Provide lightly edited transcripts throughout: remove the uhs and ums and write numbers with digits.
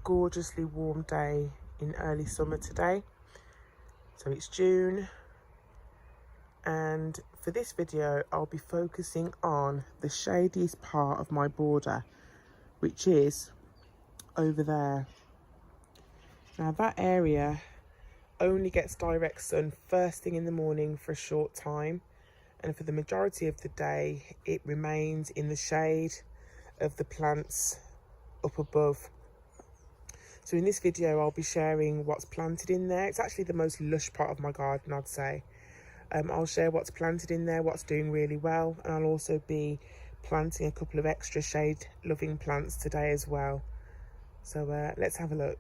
gorgeously warm day in early summer today. So it's June, and for this video I'll be focusing on the shadiest part of my border, which is over there. Now that area only gets direct sun first thing in the morning for a short time, and for the majority of the day it remains in the shade of the plants up above. So in this video I'll be sharing what's planted in there. It's actually the most lush part of my garden, I'd say. I'll share what's planted in there, what's doing really well, and I'll also be planting a couple of extra shade loving plants today as well. So let's have a look.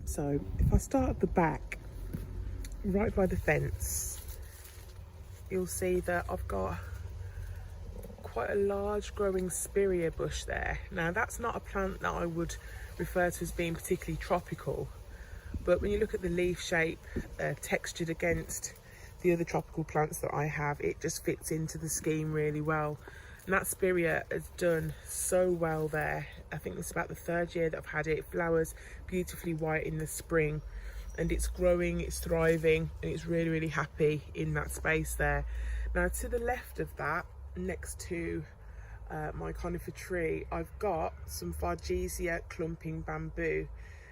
So if I start at the back, right by the fence, you'll see that I've got quite a large growing spirea bush there. Now that's not a plant that I would refer to as being particularly tropical, but when you look at the leaf shape textured against the other tropical plants that I have, it just fits into the scheme really well. And that spirea has done so well there. I think it's about the third year that I've had it. It flowers beautifully white in the spring, and it's growing, it's thriving, and it's really happy in that space there. Now to the left of that, next to my conifer tree, I've got some Fargesia clumping bamboo.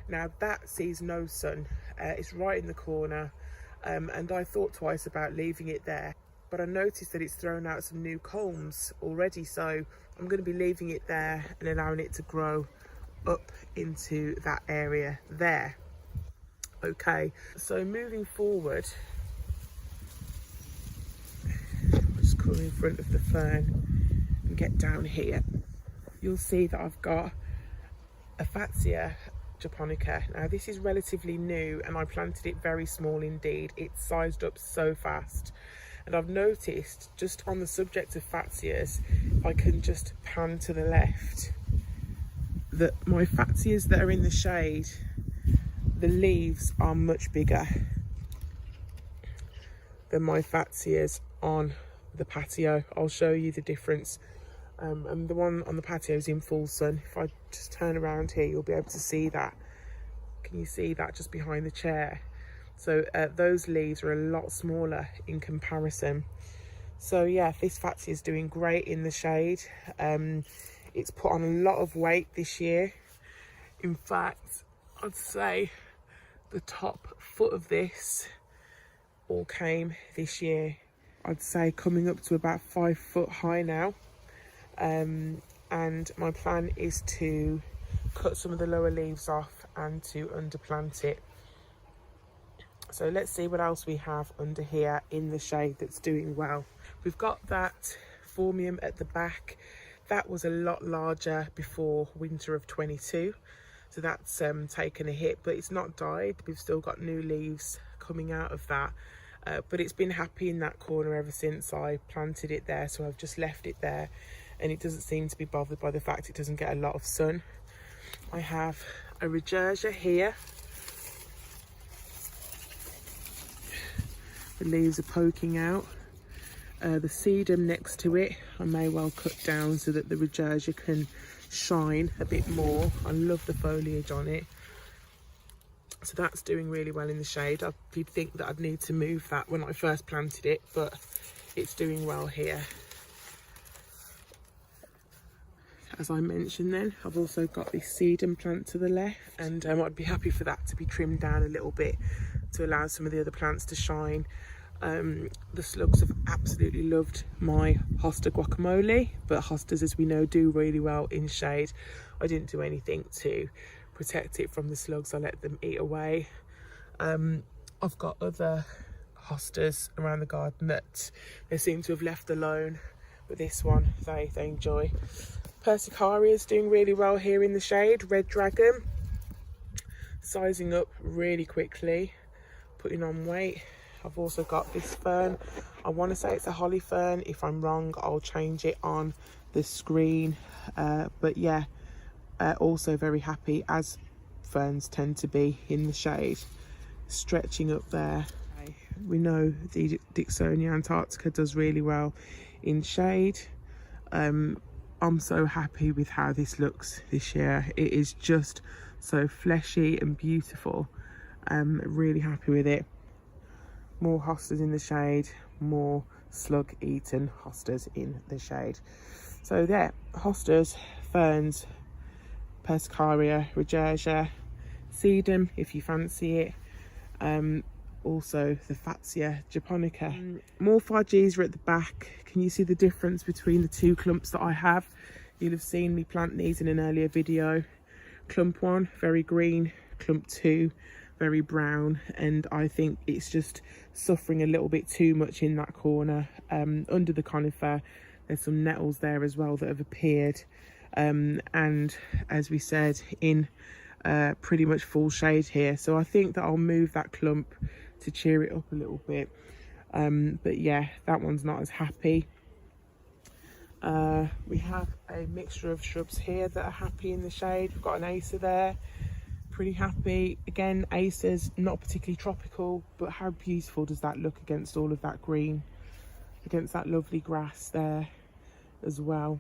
Now that sees no sun, it's right in the corner, and I thought twice about leaving it there, but I noticed that it's thrown out some new culms already, so I'm going to be leaving it there and allowing it to grow up into that area there. Okay, so moving forward, just come in front of the fern and get down here, you'll see that I've got a Fatsia japonica. Now this is relatively new and I planted it very small indeed. It's sized up so fast, and I've noticed, just on the subject of Fatsias, if I can just pan to the left, that my Fatsias that are in the shade, the leaves are much bigger than my Fatsias on the patio. I'll show you the difference. And the one on the patio is in full sun. If I just turn around here, you'll be able to see that. Can you see that just behind the chair? So those leaves are a lot smaller in comparison. So yeah, this Fatsia is doing great in the shade. It's put on a lot of weight this year. In fact, I'd say the top foot of this all came this year. I'd say coming up to about 5 foot high now. And my plan is to cut some of the lower leaves off and to underplant it. So let's see what else we have under here in the shade that's doing well. We've got that Formium at the back. That was a lot larger before winter of 22, so that's taken a hit, but it's not died. We've still got new leaves coming out of that, but it's been happy in that corner ever since I planted it there, so I've just left it there, and it doesn't seem to be bothered by the fact it doesn't get a lot of sun. I have a Regersia here. The leaves are poking out. The sedum next to it I may well cut down so that the Regersia can shine a bit more. I love the foliage on it. So that's doing really well in the shade. I did think that I'd need to move that when I first planted it, but it's doing well here. As I mentioned then, I've also got this sedum plant to the left, and I'd be happy for that to be trimmed down a little bit to allow some of the other plants to shine. The slugs have absolutely loved my hosta guacamole, but hostas, as we know, do really well in shade. I didn't do anything to protect it from the slugs. I let them eat away. I've got other hostas around the garden that they seem to have left alone, but this one they enjoy. Persicaria is doing really well here in the shade. Red Dragon, sizing up really quickly, putting on weight. I've also got this fern. I want to say it's a holly fern. If I'm wrong, I'll change it on the screen. But yeah, also very happy, as ferns tend to be in the shade. Stretching up there. We know the Dicksonia Antarctica does really well in shade. I'm so happy with how this looks this year. It is just so fleshy and beautiful. Really happy with it. More hostas in the shade, more slug eaten hostas in the shade. So there, hostas, ferns, Persicaria, Regersia, sedum if you fancy it. Also the Fatsia japonica. More 5Gs are at the back. Can you see the difference between the two clumps that I have? You'll have seen me plant these in an earlier video. Clump 1 very green, clump 2 very brown, and I think it's just suffering a little bit too much in that corner. Under the conifer there's some nettles there as well that have appeared, and as we said, in pretty much full shade here. So I think that I'll move that clump to cheer it up a little bit. But yeah, that one's not as happy. We have a mixture of shrubs here that are happy in the shade. We've got an Acer there, pretty happy. Again, Acers, not particularly tropical, but how beautiful does that look against all of that green, against that lovely grass there as well.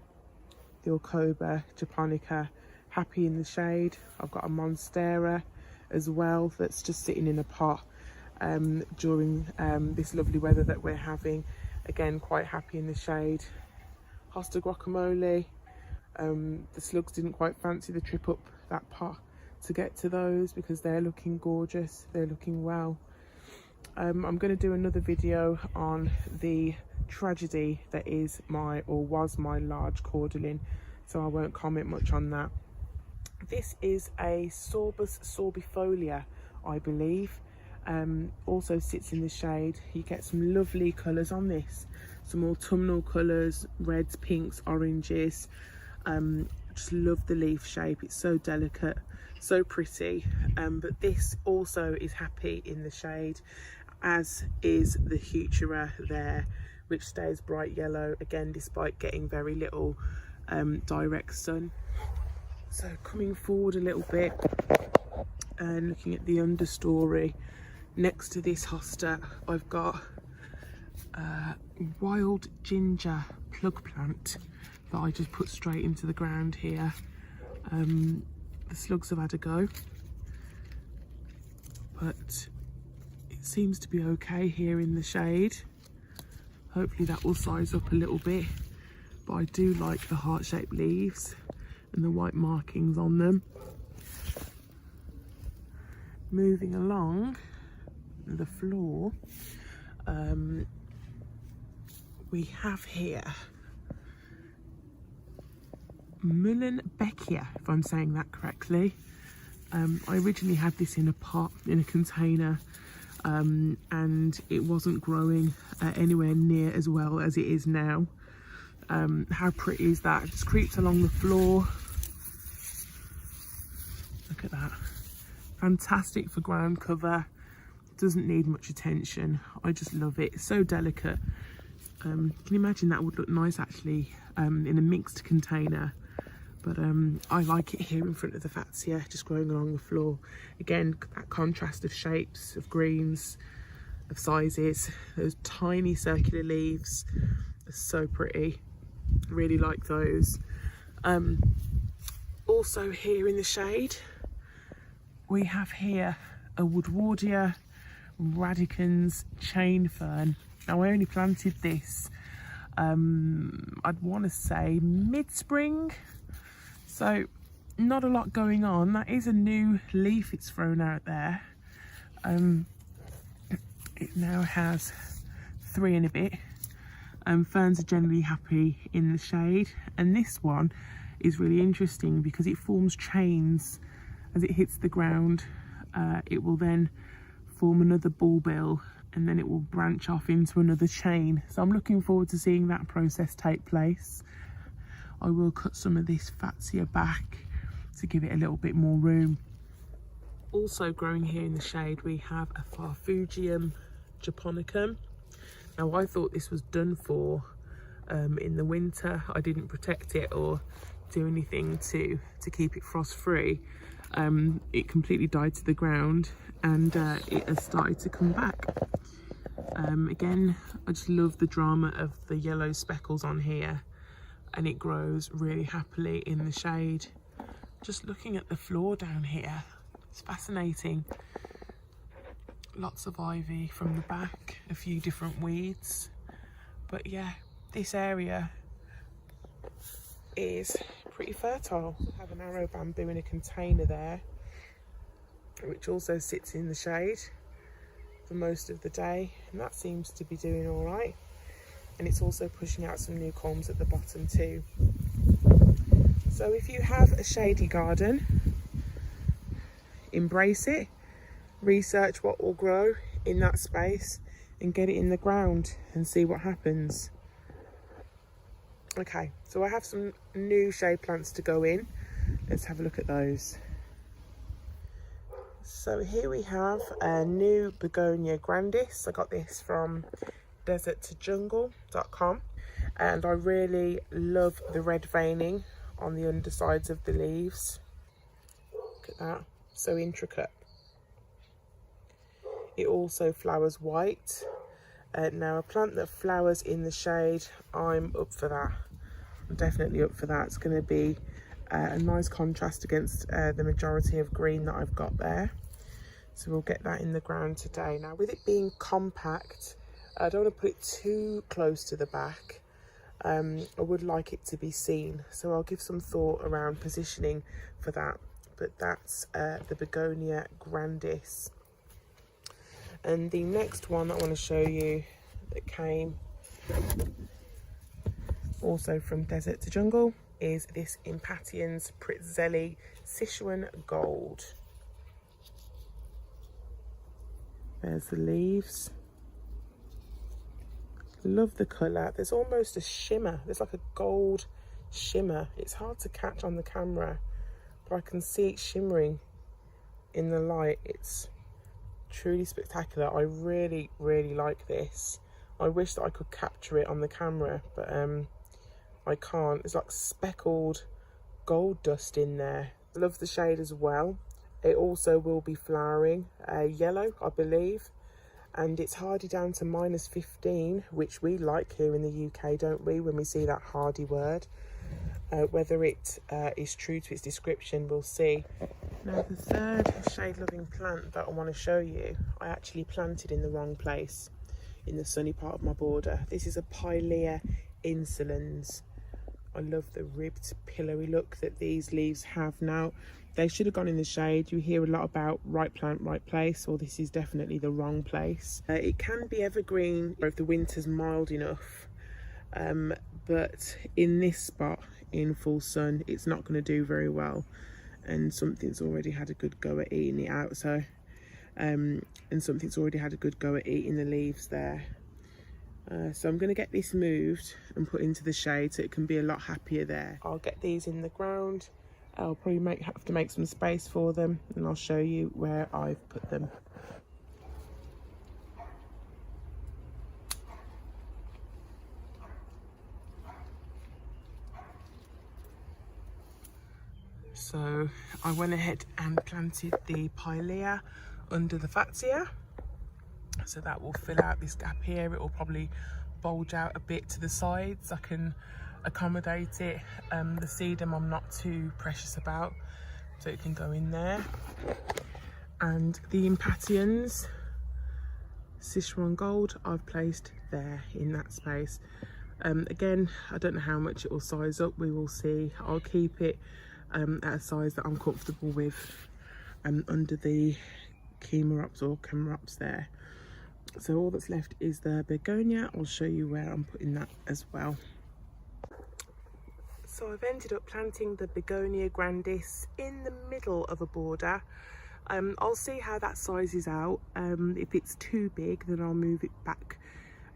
The Orcoba japonica, happy in the shade. I've got a Monstera as well that's just sitting in a pot during this lovely weather that we're having. Again, quite happy in the shade. Hosta guacamole, the slugs didn't quite fancy the trip up that pot to get to those because they're looking gorgeous, they're looking well. I'm going to do another video on the tragedy that is was my large cordyline, so I won't comment much on that. This is a Sorbus sorbifolia, I believe. Also sits in the shade. You get some lovely colours on this, some autumnal colours, reds, pinks, oranges. Just love the leaf shape, it's so delicate, so pretty. But this also is happy in the shade, as is the Heuchera there, which stays bright yellow again despite getting very little direct sun. So coming forward a little bit and looking at the understory, next to this hosta I've got wild ginger plug plant that I just put straight into the ground here. The slugs have had a go, but it seems to be okay here in the shade. Hopefully that will size up a little bit, but I do like the heart-shaped leaves and the white markings on them. Moving along the floor, we have here Mullenbeckia, if I'm saying that correctly. I originally had this in a pot, in a container, and it wasn't growing anywhere near as well as it is now. How pretty is that? It just creeps along the floor. Look at that. Fantastic for ground cover. Doesn't need much attention. I just love it. It's so delicate. Can you imagine that would look nice actually in a mixed container? But I like it here in front of the Fatsia, just growing along the floor. Again, that contrast of shapes, of greens, of sizes. Those tiny circular leaves are so pretty. Really like those. Also here in the shade, we have here a Woodwardia radicans chain fern. Now I only planted this, I'd want to say mid-spring, so not a lot going on. That is a new leaf it's thrown out there. It now has 3 and a bit. Ferns are generally happy in the shade, and this one is really interesting because it forms chains as it hits the ground. It will then form another bulbil, and then it will branch off into another chain. So I'm looking forward to seeing that process take place. I will cut some of this Fatsia back to give it a little bit more room. Also growing here in the shade, we have a Farfugium japonicum. Now I thought this was done for in the winter. I didn't protect it or do anything to keep it frost free. It completely died to the ground, and it has started to come back. Again, I just love the drama of the yellow speckles on here. and it grows really happily in the shade. Just looking at the floor down here, it's fascinating. Lots of ivy from the back, a few different weeds. But yeah, this area is pretty fertile. I have an arrow bamboo in a container there, which also sits in the shade for most of the day, and that seems to be doing all right. And it's also pushing out some new culms at the bottom too. So if you have a shady garden, embrace it, research what will grow in that space and get it in the ground and see what happens. Okay, so I have some new shade plants to go in. Let's have a look at those. So here we have a new begonia grandis. I got this from deserttojungle.com, and I really love the red veining on the undersides of the leaves. Look at that, so intricate. It also flowers white. Now a plant that flowers in the shade, I'm up for that. I'm definitely up for that. It's going to be a nice contrast against the majority of green that I've got there. So we'll get that in the ground today. Now with it being compact, I don't want to put it too close to the back. I would like it to be seen, so I'll give some thought around positioning for that. But that's the begonia grandis. And the next one that I want to show you that came also from Desert to Jungle is this Impatiens Pritzelli Sichuan Gold. There's the leaves. Love the colour. There's almost a shimmer. There's like a gold shimmer. It's hard to catch on the camera, but I can see it shimmering in the light. It's truly spectacular. I really like this. I wish that I could capture it on the camera, but I can't. There's like speckled gold dust in there. Love the shade as well. It also will be flowering yellow, I believe, and it's hardy down to -15, which we like here in the UK, don't we, when we see that hardy word. Whether it is true to its description, we'll see. Now the third shade loving plant that I want to show you, I actually planted in the wrong place, in the sunny part of my border. This is a Pilea insolens. I love the ribbed pillowy look that these leaves have. Now they should have gone in the shade. You hear a lot about right plant, right place. Well, this is definitely the wrong place. It can be evergreen if the winter's mild enough, but in this spot in full sun, it's not going to do very well, and something's already had a good go at eating it out. So and something's already had a good go at eating the leaves there. So I'm going to get this moved and put into the shade so it can be a lot happier there. I'll get these in the ground. I'll probably have to make some space for them, and I'll show you where I've put them. So I went ahead and planted the Pilea under the Fatsia. So that will fill out this gap here. It will probably bulge out a bit to the sides. I can accommodate it. The sedum I'm not too precious about, so it can go in there. And the Impatiens Sichuan Gold I've placed there in that space. Again, I don't know how much it will size up. We will see. I'll keep it at a size that I'm comfortable with under the Chimerops or Chimerops there. So all that's left is the begonia. I'll show you where I'm putting that as well. So I've ended up planting the begonia grandis in the middle of a border. I'll see how that sizes out. If it's too big, then I'll move it back.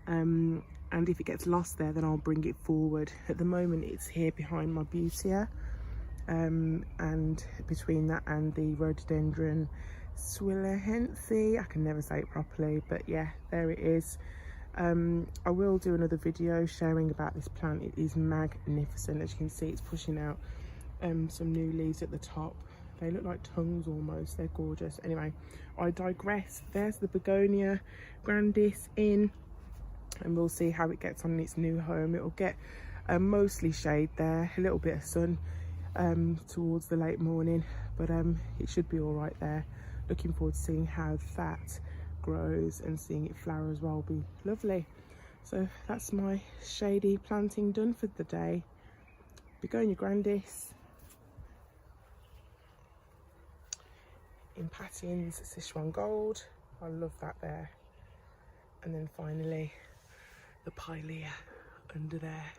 And if it gets lost there, then I'll bring it forward. At the moment, it's here behind my butia. And between that and the rhododendron Swillehensi, I can never say it properly, but yeah, there it is. I will do another video sharing about this plant. It is magnificent. As you can see, it's pushing out some new leaves at the top. They look like tongues almost. They're gorgeous. Anyway, I digress. There's the begonia grandis in, and we'll see how it gets on its new home. It'll get Mostly shade there, a little bit of sun towards the late morning, but it should be all right there. Looking forward to seeing how that grows and seeing it flower as well. Will be lovely. So that's my shady planting done for the day. Begonia grandis in Pattians, Sichuan Gold. I love that there. And then finally the pilea under there.